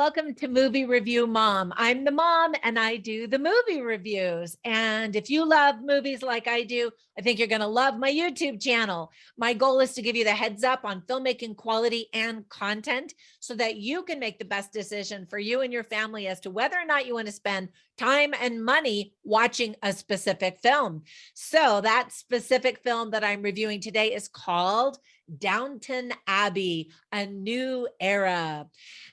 welcome to Movie Review Mom. I'm the mom and I do the movie reviews. And if you love movies like I do, I think you're going to love my YouTube channel. My goal is to give you the heads up on filmmaking quality and content so that you can make the best decision for you and your family as to whether or not you want to spend time and money watching a specific film. So that specific film that I'm reviewing today is called Downton Abbey, A New Era.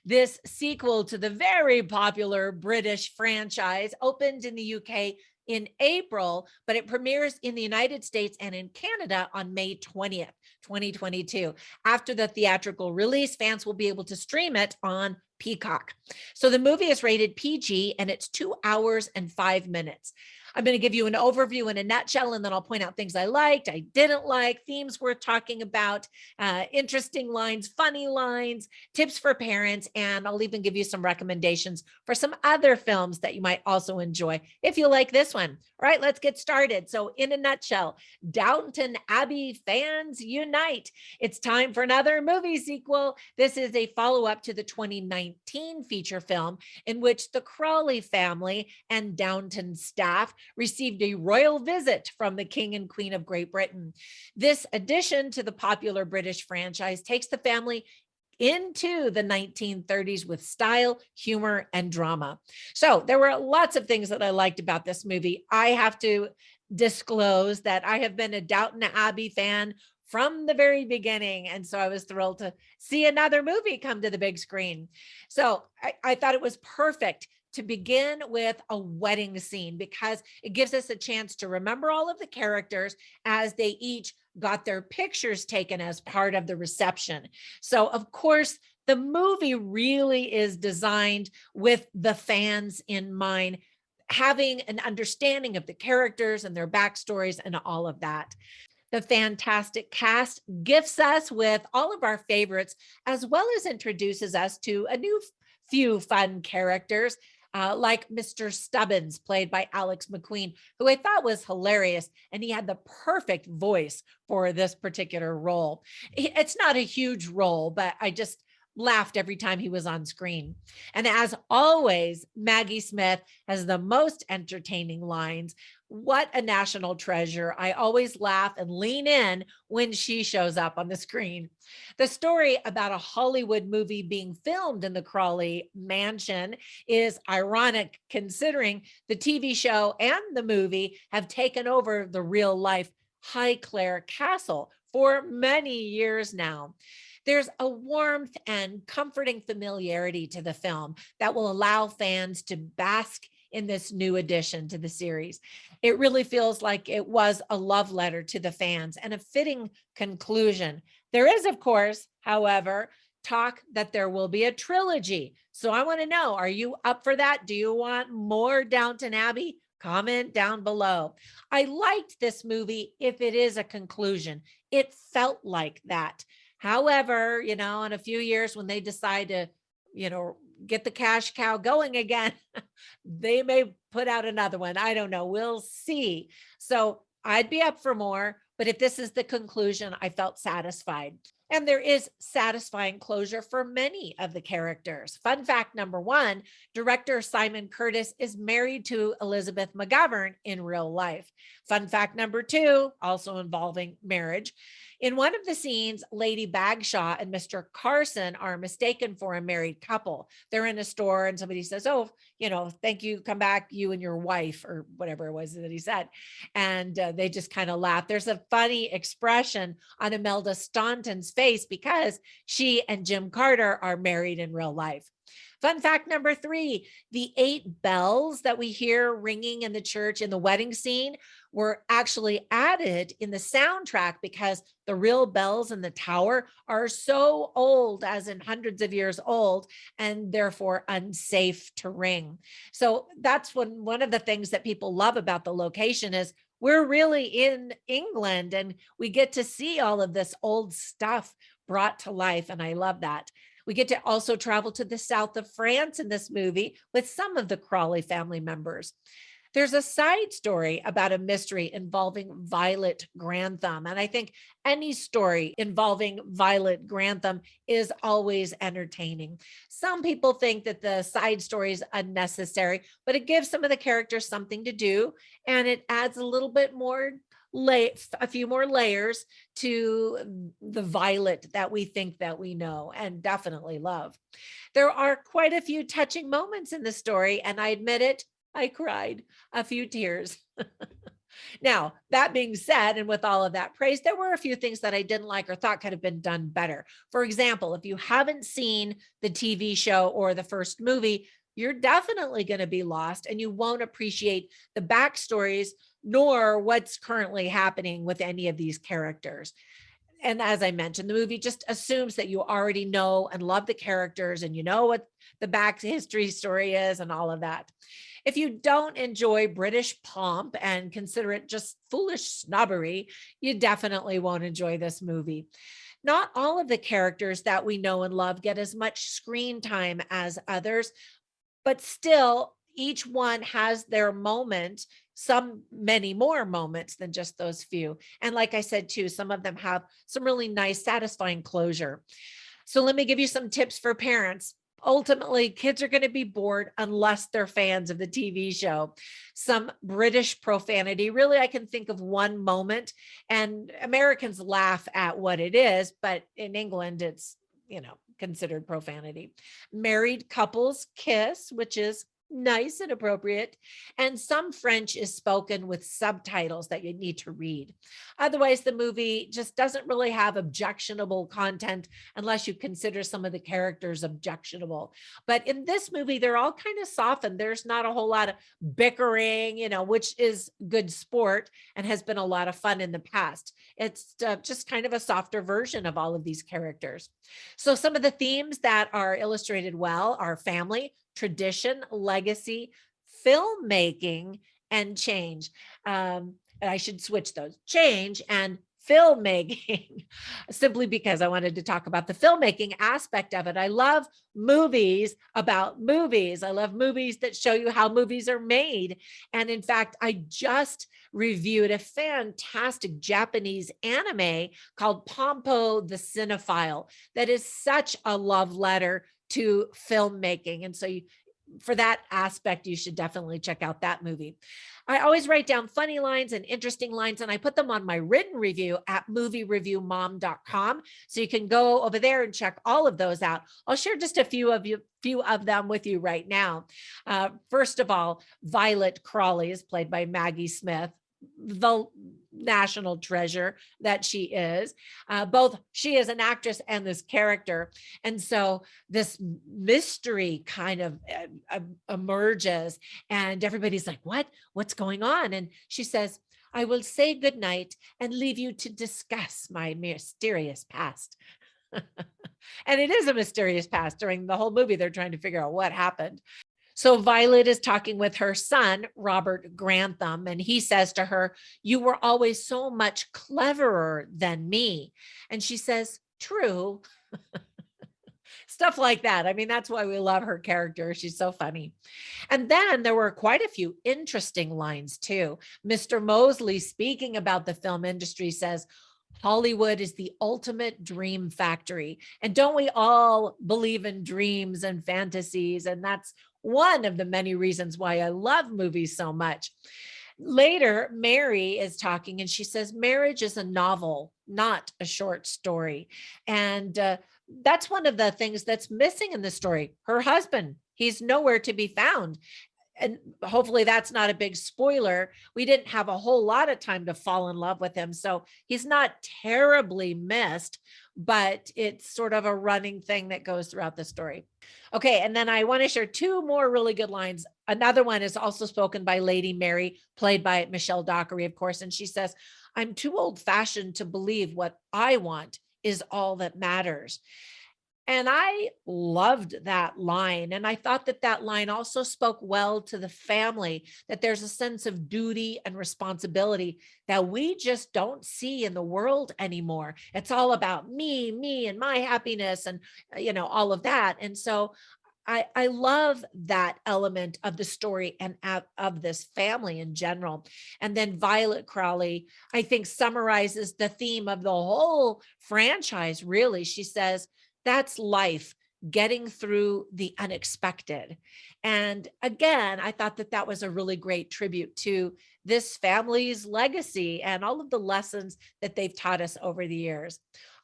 This sequel to the very popular British franchise opened in the UK in April, but it premieres in the United States and in Canada on May 20th, 2022. After the theatrical release, fans will be able to stream it on Peacock. So the movie is rated PG and it's 2 hours and 5 minutes. I'm going to give you an overview in a nutshell, and then I'll point out things I liked, I didn't like, themes worth talking about, interesting lines, funny lines, tips for parents, and I'll even give you some recommendations for some other films that you might also enjoy if you like this one. All right, let's get started. So in a nutshell, Downton Abbey fans unite. It's time for another movie sequel. This is a follow-up to the 2019 feature film in which the Crawley family and Downton staff received a royal visit from the King and Queen of Great Britain. This addition to the popular British franchise takes the family into the 1930s with style, humor, and drama. So there were lots of things that I liked about this movie. I have to disclose that I have been a Downton Abbey fan from the very beginning. And so I was thrilled to see another movie come to the big screen. So I thought it was perfect to begin with a wedding scene because it gives us a chance to remember all of the characters as they each got their pictures taken as part of the reception. So of course, the movie really is designed with the fans in mind, having an understanding of the characters and their backstories and all of that. The fantastic cast gifts us with all of our favorites, as well as introduces us to a new few fun characters, like Mr. Stubbins, played by Alex McQueen, who I thought was hilarious, and he had the perfect voice for this particular role. It's not a huge role, but I just laughed every time he was on screen. And as always, Maggie Smith has the most entertaining lines. What a national treasure. I always laugh and lean in when she shows up on the screen. The story about a Hollywood movie being filmed in the Crawley mansion is ironic considering the TV show and the movie have taken over the real life Highclere Castle for many years now. There's a warmth and comforting familiarity to the film that will allow fans to bask in this new addition to the series. It really feels like it was a love letter to the fans and a fitting conclusion. There is, of course, however, talk that there will be a trilogy. So I want to know, are you up for that? Do you want more Downton Abbey? Comment down below. I liked this movie if it is a conclusion. It felt like that. However, in a few years when they decide to, get the cash cow going again, they may put out another one. I don't know. We'll see. So I'd be up for more, but if this is the conclusion, I felt satisfied. And there is satisfying closure for many of the characters. Fun fact number one, director Simon Curtis is married to Elizabeth McGovern in real life. Fun fact number two, also involving marriage. In one of the scenes, Lady Bagshaw and Mr. Carson are mistaken for a married couple. They're in a store and somebody says, oh, thank you, come back, you and your wife, or whatever it was that he said. And they just kind of laugh. There's a funny expression on Imelda Staunton's face because she and Jim Carter are married in real life. Fun fact number three, the 8 bells that we hear ringing in the church in the wedding scene were actually added in the soundtrack because the real bells in the tower are so old, as in hundreds of years old, and therefore unsafe to ring. So that's one of the things that people love about the location is we're really in England and we get to see all of this old stuff brought to life. And I love that. We get to also travel to the south of France in this movie with some of the Crawley family members. There's a side story about a mystery involving Violet Grantham. And I think any story involving Violet Grantham is always entertaining. Some people think that the side story is unnecessary, but it gives some of the characters something to do, and it adds a little bit more a few more layers to the Violet that we think that we know and definitely love. There are quite a few touching moments in the story, and I admit it, I cried a few tears. Now, that being said, and with all of that praise, there were a few things that I didn't like or thought could have been done better. For example, if you haven't seen the TV show or the first movie, you're definitely going to be lost and you won't appreciate the backstories nor what's currently happening with any of these characters. And as I mentioned, the movie just assumes that you already know and love the characters and you know what the back history story is and all of that. If you don't enjoy British pomp and consider it just foolish snobbery, you definitely won't enjoy this movie. Not all of the characters that we know and love get as much screen time as others, but still each one has their moment, some many more moments than just those few. And like I said too, some of them have some really nice satisfying closure. So let me give you some tips for parents. Ultimately, kids are going to be bored unless they're fans of the TV show. Some British profanity, really, I can think of one moment, and Americans laugh at what it is, but in England, it's, considered profanity. Married couples kiss, which is nice and appropriate. And some French is spoken with subtitles that you need to read. Otherwise, the movie just doesn't really have objectionable content unless you consider some of the characters objectionable. But in this movie, they're all kind of softened. There's not a whole lot of bickering, which is good sport and has been a lot of fun in the past. It's just kind of a softer version of all of these characters. So some of the themes that are illustrated well are family, tradition, legacy, filmmaking, and change. And I should switch those, change and filmmaking, simply because I wanted to talk about the filmmaking aspect of it. I love movies about movies. I love movies that show you how movies are made. And in fact, I just reviewed a fantastic Japanese anime called Pompo the Cinephile that is such a love letter to filmmaking. And so for that aspect, you should definitely check out that movie. I always write down funny lines and interesting lines, and I put them on my written review at moviereviewmom.com. So you can go over there and check all of those out. I'll share just a few of them with you right now. First of all, Violet Crawley is played by Maggie Smith, the national treasure that she is. Both she is an actress and this character. And so this mystery kind of emerges and everybody's like, what's going on? And she says, I will say goodnight and leave you to discuss my mysterious past. And it is a mysterious past. During the whole movie, they're trying to figure out what happened. So Violet is talking with her son, Robert Grantham, and he says to her, you were always so much cleverer than me. And she says, true. Stuff like that. I mean, that's why we love her character. She's so funny. And then there were quite a few interesting lines too. Mr. Mosley, speaking about the film industry, says, Hollywood is the ultimate dream factory. And don't we all believe in dreams and fantasies? And that's one of the many reasons why I love movies so much. Later, Mary is talking and she says, marriage is a novel, not a short story. And that's one of the things that's missing in the story. Her husband, he's nowhere to be found. And hopefully that's not a big spoiler. We didn't have a whole lot of time to fall in love with him. So he's not terribly missed, but it's sort of a running thing that goes throughout the story. Okay. And then I want to share two more really good lines. Another one is also spoken by Lady Mary, played by Michelle Dockery, of course. And she says, I'm too old fashioned to believe what I want is all that matters. And I loved that line. And I thought that that line also spoke well to the family, that there's a sense of duty and responsibility that we just don't see in the world anymore. It's all about me, and my happiness and, all of that. And so I love that element of the story and of this family in general. And then Violet Crowley, I think, summarizes the theme of the whole franchise, really. She says, that's life, getting through the unexpected. And again, I thought that that was a really great tribute to this family's legacy and all of the lessons that they've taught us over the years.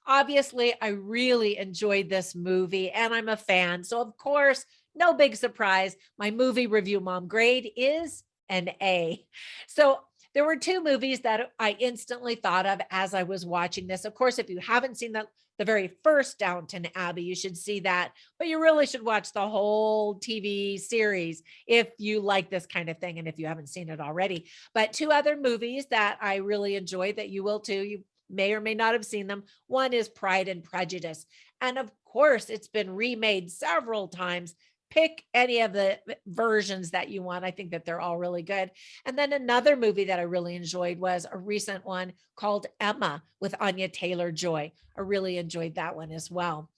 Obviously, I really enjoyed this movie and I'm a fan. So, of course, no big surprise, my movie review mom grade is an A. So, there were two movies that I instantly thought of as I was watching this. Of course, if you haven't seen the very first Downton Abbey, you should see that, but you really should watch the whole TV series if you like this kind of thing and if you haven't seen it already. But two other movies that I really enjoyed that you will too, you may or may not have seen them. One is Pride and Prejudice. And of course, it's been remade several times. Pick any of the versions that you want. I think that they're all really good. And then another movie that I really enjoyed was a recent one called Emma with Anya Taylor-Joy. I really enjoyed that one as well.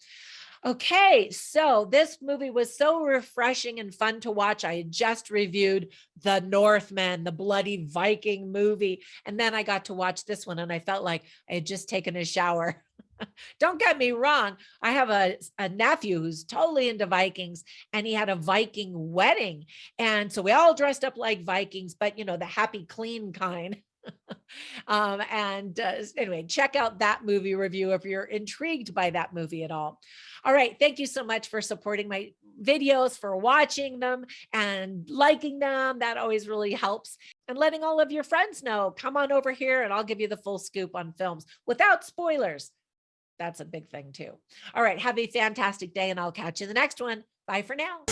Okay, so this movie was so refreshing and fun to watch. I had just reviewed The Northman, the bloody Viking movie, and then I got to watch this one and I felt like I had just taken a shower. Don't get me wrong. I have a nephew who's totally into Vikings and he had a Viking wedding. And so we all dressed up like Vikings, but the happy, clean kind. Anyway, check out that movie review if you're intrigued by that movie at all. All right. Thank you so much for supporting my videos, for watching them and liking them. That always really helps. And letting all of your friends know, come on over here and I'll give you the full scoop on films without spoilers. That's a big thing too. All right. Have a fantastic day and I'll catch you in the next one. Bye for now.